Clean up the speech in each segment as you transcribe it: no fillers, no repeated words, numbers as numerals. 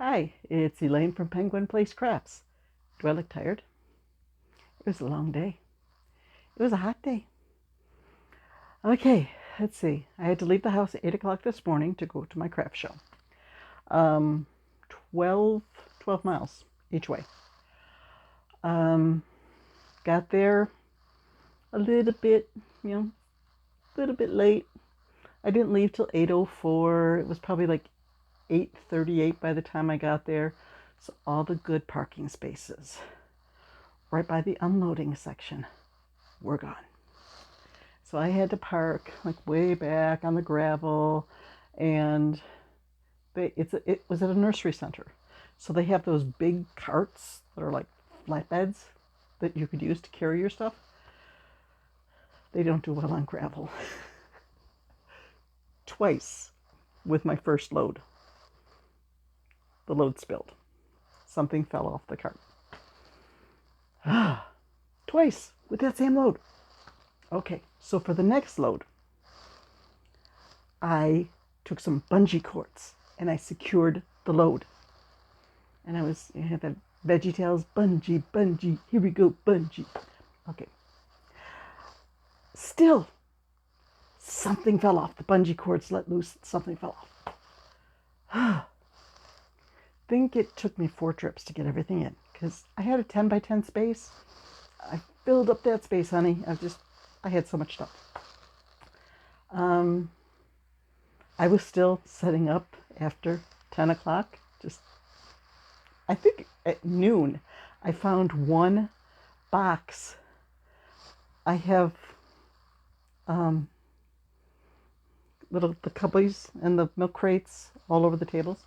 Hi, it's Elaine from Penguin Place Crafts. Do I look tired? It was a long day. It was a hot day. Okay, let's see. I had to leave the house at 8 o'clock this morning to go to my craft show. Um, 12, 12 miles each way. Got there a little bit, a little bit late. I didn't leave till 8:04. It was probably like 8:38 by the time I got there. So all the good parking spaces right by the unloading section were gone. So I had to park like way back on the gravel, and it was at a nursery center. So they have those big carts that are like flatbeds that you could use to carry your stuff. They don't do well on gravel. Twice with my first load, the load spilled. Something fell off the cart. Twice with that same load. Okay, so for the next load, I took some bungee cords and I secured the load. And I had that VeggieTales, bungee, here we go, bungee. Okay. Still, something fell off. The bungee cords let loose, something fell off. Think it took me 4 trips to get everything in because I had a 10 by 10 space. I filled up that space, honey. I had so much stuff. I was still setting up after 10 o'clock. I think at noon, I found one box. I have the cubbies and the milk crates all over the tables.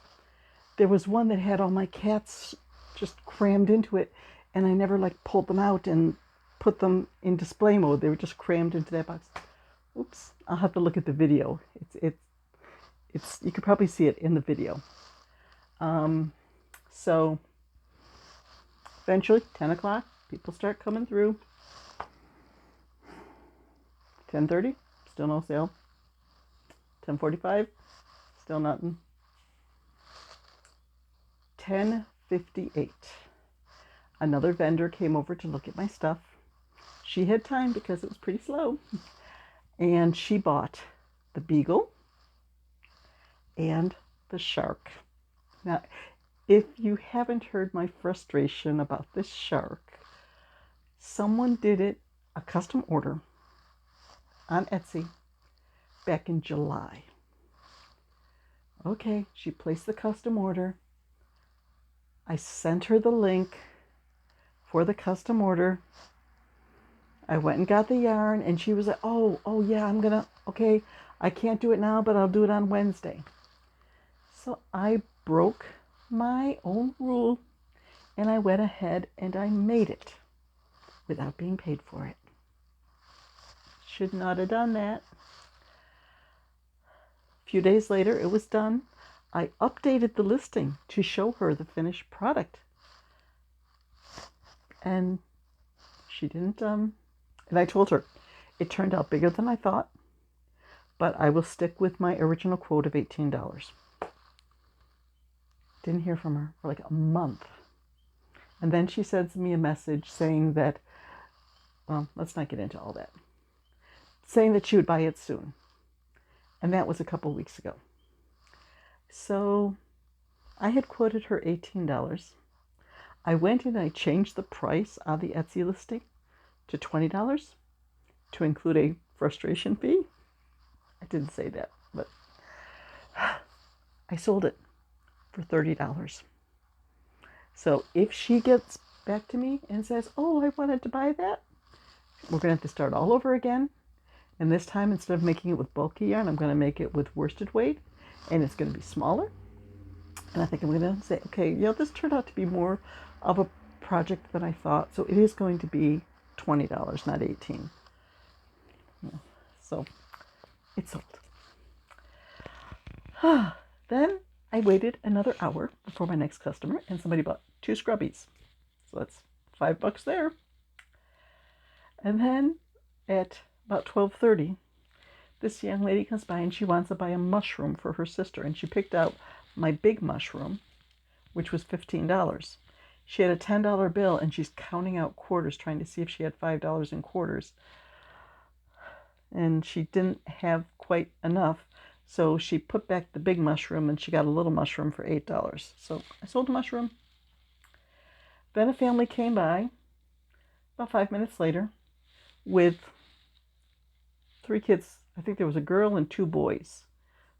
There was one that had all my cats just crammed into it, and I never pulled them out and put them in display mode. They were just crammed into that box. Oops, I'll have to look at the video. It's you could probably see it in the video. So eventually 10 o'clock, people start coming through. 10:30, still no sale. 10:45, still nothing. 10:58, another vendor came over to look at my stuff. She had time because it was pretty slow. And she bought the Beagle and the shark. Now, if you haven't heard my frustration about this shark, someone did a custom order on Etsy back in July. Okay, she placed the custom order. I sent her the link for the custom order. I went and got the yarn, and she was like, oh yeah, okay, I can't do it now, but I'll do it on Wednesday. So I broke my own rule, and I went ahead and I made it without being paid for it. Should not have done that. A few days later, it was done. I updated the listing to show her the finished product. And she didn't, and I told her, it turned out bigger than I thought, but I will stick with my original quote of $18. Didn't hear from her for a month. And then she sends me a message saying that, well, let's not get into all that, saying that she would buy it soon. And that was a couple weeks ago. So I had quoted her $18. I went and I changed the price on the Etsy listing to $20 to include a frustration fee. I didn't say that, but I sold it for $30. So if she gets back to me and says, oh, I wanted to buy that, we're going to have to start all over again. And this time, instead of making it with bulky yarn, I'm going to make it with worsted weight, and it's going to be smaller. And I think I'm going to say, okay, this turned out to be more of a project than I thought. So it is going to be $20, not $18. So it's sold. Then I waited another hour before my next customer, and somebody bought 2 scrubbies. So that's $5 there. And then at about 12:30, this young lady comes by and she wants to buy a mushroom for her sister. And she picked out my big mushroom, which was $15. She had a $10 bill, and she's counting out quarters, trying to see if she had $5 in quarters. And she didn't have quite enough, so she put back the big mushroom, and she got a little mushroom for $8. So I sold the mushroom. Then a family came by about 5 minutes later with 3 kids. I think there was a girl and 2 boys.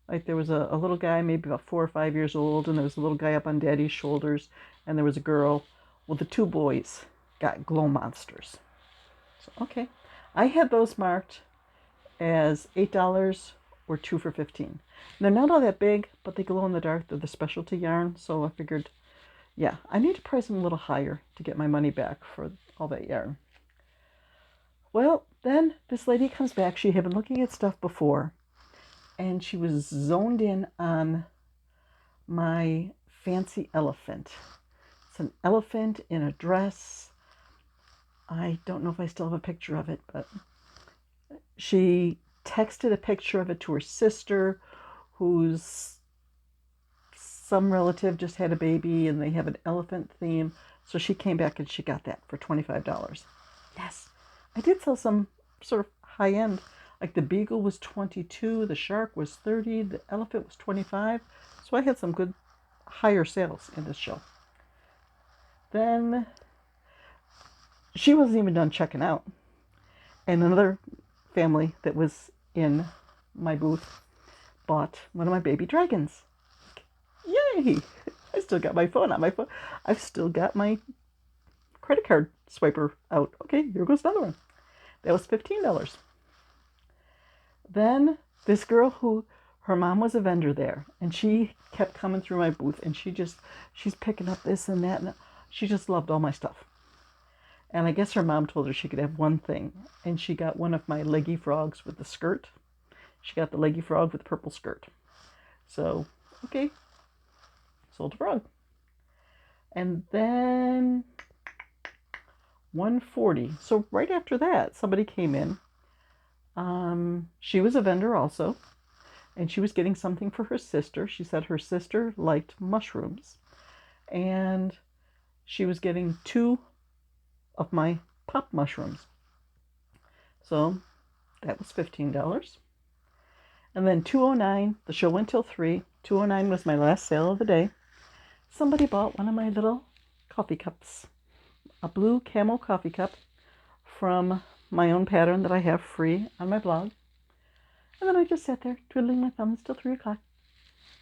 Like there was a little guy, maybe about 4 or 5 years old, and there was a little guy up on Daddy's shoulders, and there was a girl. Well, the 2 boys got glow monsters. So, okay. I had those marked as $8 or 2 for $15. They're not all that big, but they glow in the dark. They're the specialty yarn, so I figured, yeah, I need to price them a little higher to get my money back for all that yarn. Well, then this lady comes back. She had been looking at stuff before, and she was zoned in on my fancy elephant. It's an elephant in a dress. I don't know if I still have a picture of it, but she texted a picture of it to her sister, whose some relative just had a baby, and they have an elephant theme. So she came back and she got that for $25. Yes, I did sell some sort of high-end. Like the Beagle was $22, the Shark was $30, the Elephant was $25. So I had some good higher sales in this show. Then she wasn't even done checking out. And another family that was in my booth bought one of my baby dragons. Yay! I still got my phone on my phone. I've still got my credit card swiper out. Okay, here goes another one. That was $15. Then this girl who, her mom was a vendor there, and she kept coming through my booth, and she's picking up this and that, and she just loved all my stuff. And I guess her mom told her she could have one thing, and she got one of my leggy frogs with the skirt. She got the leggy frog with the purple skirt. So, okay, sold a frog. And then $140. So right after that, somebody came in. She was a vendor also, and she was getting something for her sister. She said her sister liked mushrooms, and she was getting 2 of my pop mushrooms. So that was $15. And then $2.09, the show went till 3. $2.09 was my last sale of the day. Somebody bought one of my little coffee cups, a blue camel coffee cup from my own pattern that I have free on my blog. And then I just sat there twiddling my thumbs till 3 o'clock,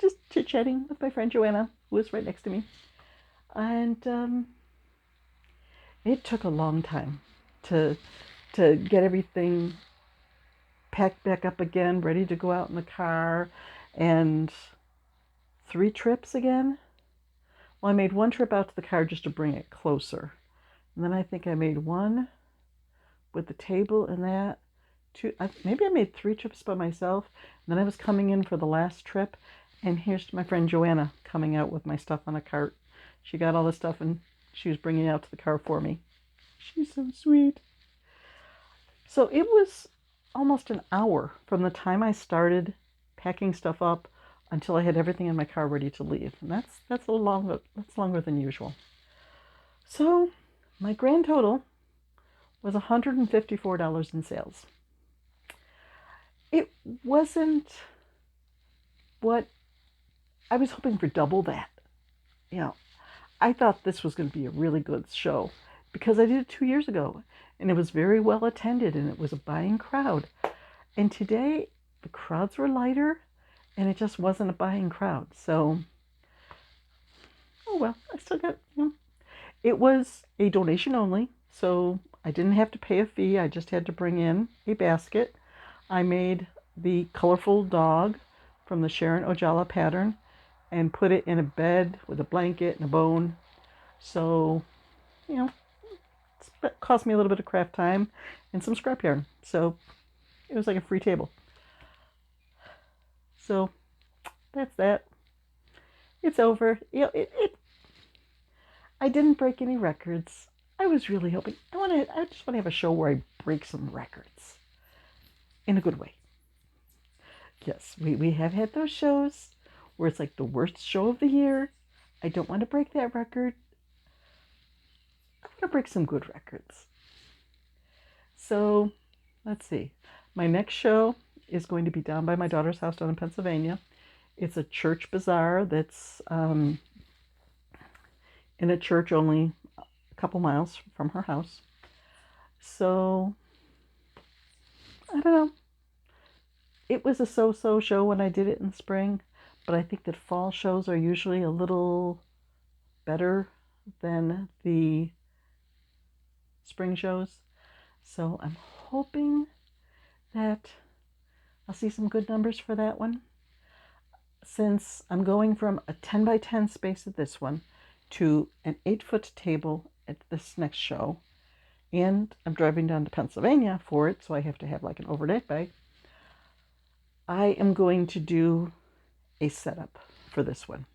just chit-chatting with my friend Joanna, who was right next to me. And it took a long time to get everything packed back up again, ready to go out in the car, and 3 trips again. Well, I made 1 trip out to the car just to bring it closer. And then I think I made 1 with the table and that. 2, maybe I made 3 trips by myself. And then I was coming in for the last trip, and here's my friend Joanna coming out with my stuff on a cart. She got all the stuff, and she was bringing it out to the car for me. She's so sweet. So it was almost an hour from the time I started packing stuff up until I had everything in my car ready to leave. And that's a little longer. That's longer than usual. So my grand total was $154 in sales. It wasn't what I was hoping for, double that. You know, I thought this was going to be a really good show because I did it 2 years ago, and it was very well attended, and it was a buying crowd. And today the crowds were lighter, and it just wasn't a buying crowd. So, oh well, I still got, it was a donation only, so I didn't have to pay a fee. I just had to bring in a basket. I made the colorful dog from the Sharon Ojala pattern and put it in a bed with a blanket and a bone. So, it cost me a little bit of craft time and some scrap yarn. So it was like a free table. So that's that. It's over. I didn't break any records. I was really hoping. I just want to have a show where I break some records in a good way. Yes, we have had those shows where it's like the worst show of the year, I don't want to break that record. I want to break some good records. So let's see. My next show is going to be down by my daughter's house down in Pennsylvania. It's a church bazaar that's in a church only a couple miles from her house. So, I don't know. It was a so-so show when I did it in the spring, but I think that fall shows are usually a little better than the spring shows. So I'm hoping that I'll see some good numbers for that one. Since I'm going from a 10 by 10 space at this one to an 8-foot table at this next show, and I'm driving down to Pennsylvania for it, so I have to have like an overnight bag, I am going to do a setup for this one.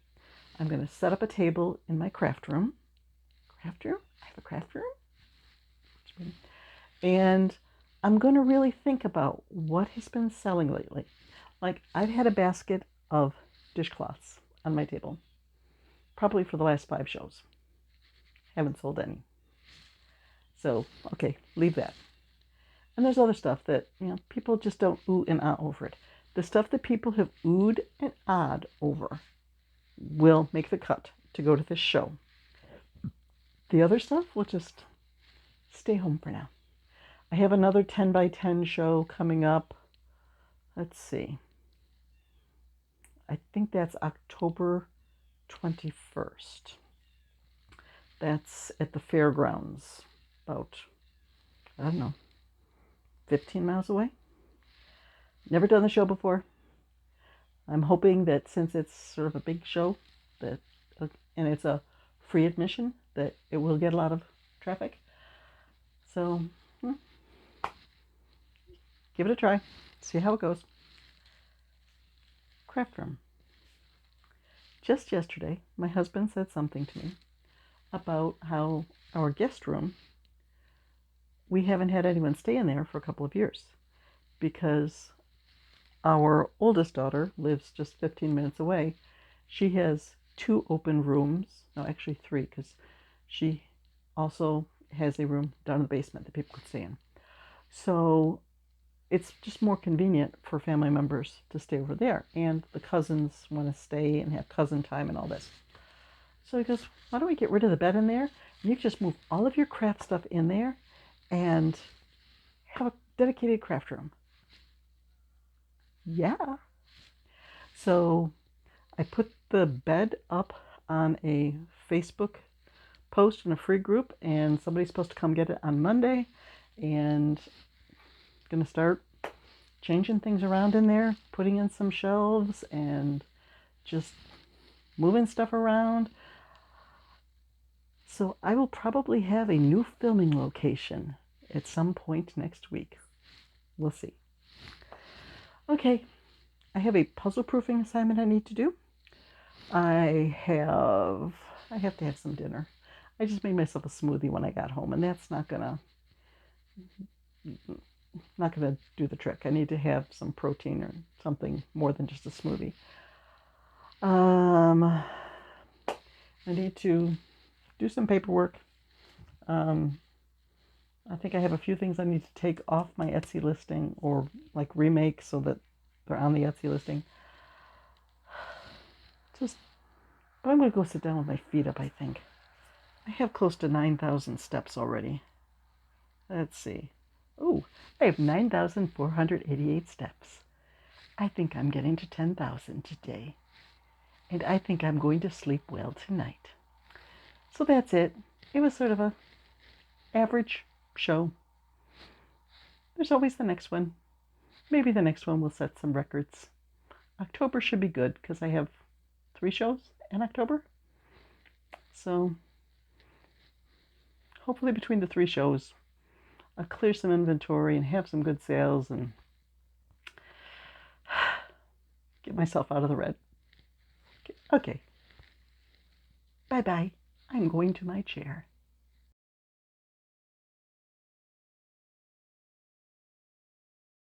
I'm going to set up a table in my craft room. Craft room? I have a craft room? And I'm going to really think about what has been selling lately. Like, I've had a basket of dishcloths on my table, probably for the last 5 shows. Haven't sold any. So, okay, leave that. And there's other stuff that, people just don't ooh and ah over it. The stuff that people have oohed and ahhed over will make the cut to go to this show. The other stuff will just stay home for now. I have another 10 by 10 show coming up. Let's see. I think that's October 21st. That's at the fairgrounds, about, 15 miles away. Never done the show before. I'm hoping that since it's sort of a big show, and it's a free admission, that it will get a lot of traffic. So, give it a try. See how it goes. Craft room. Just yesterday, my husband said something to me about how our guest room, we haven't had anyone stay in there for a couple of years because our oldest daughter lives just 15 minutes away. She has 2 open rooms, no, actually 3, because she also has a room down in the basement that people could stay in. So it's just more convenient for family members to stay over there. And the cousins want to stay and have cousin time and all this. So he goes, why don't we get rid of the bed in there? And you can just move all of your craft stuff in there and have a dedicated craft room. Yeah. So I put the bed up on a Facebook post in a free group, and somebody's supposed to come get it on Monday, and I'm going to start changing things around in there, putting in some shelves and just moving stuff around. So I will probably have a new filming location at some point next week. We'll see. Okay, I have a puzzle proofing assignment I need to do. I have to have some dinner. I just made myself a smoothie when I got home, and that's not gonna do the trick. I need to have some protein or something more than just a smoothie. I need to do some paperwork. I think I have a few things I need to take off my Etsy listing or like remake so that they're on the Etsy listing. But I'm going to go sit down with my feet up, I think. I have close to 9,000 steps already. Let's see. Oh, I have 9,488 steps. I think I'm getting to 10,000 today. And I think I'm going to sleep well tonight. So that's it. It was sort of a average show. There's always the next one. Maybe the next one will set some records. October should be good because I have 3 shows in October. So hopefully between the 3 shows, I'll clear some inventory and have some good sales and get myself out of the red. Okay. Bye-bye. I'm going to my chair.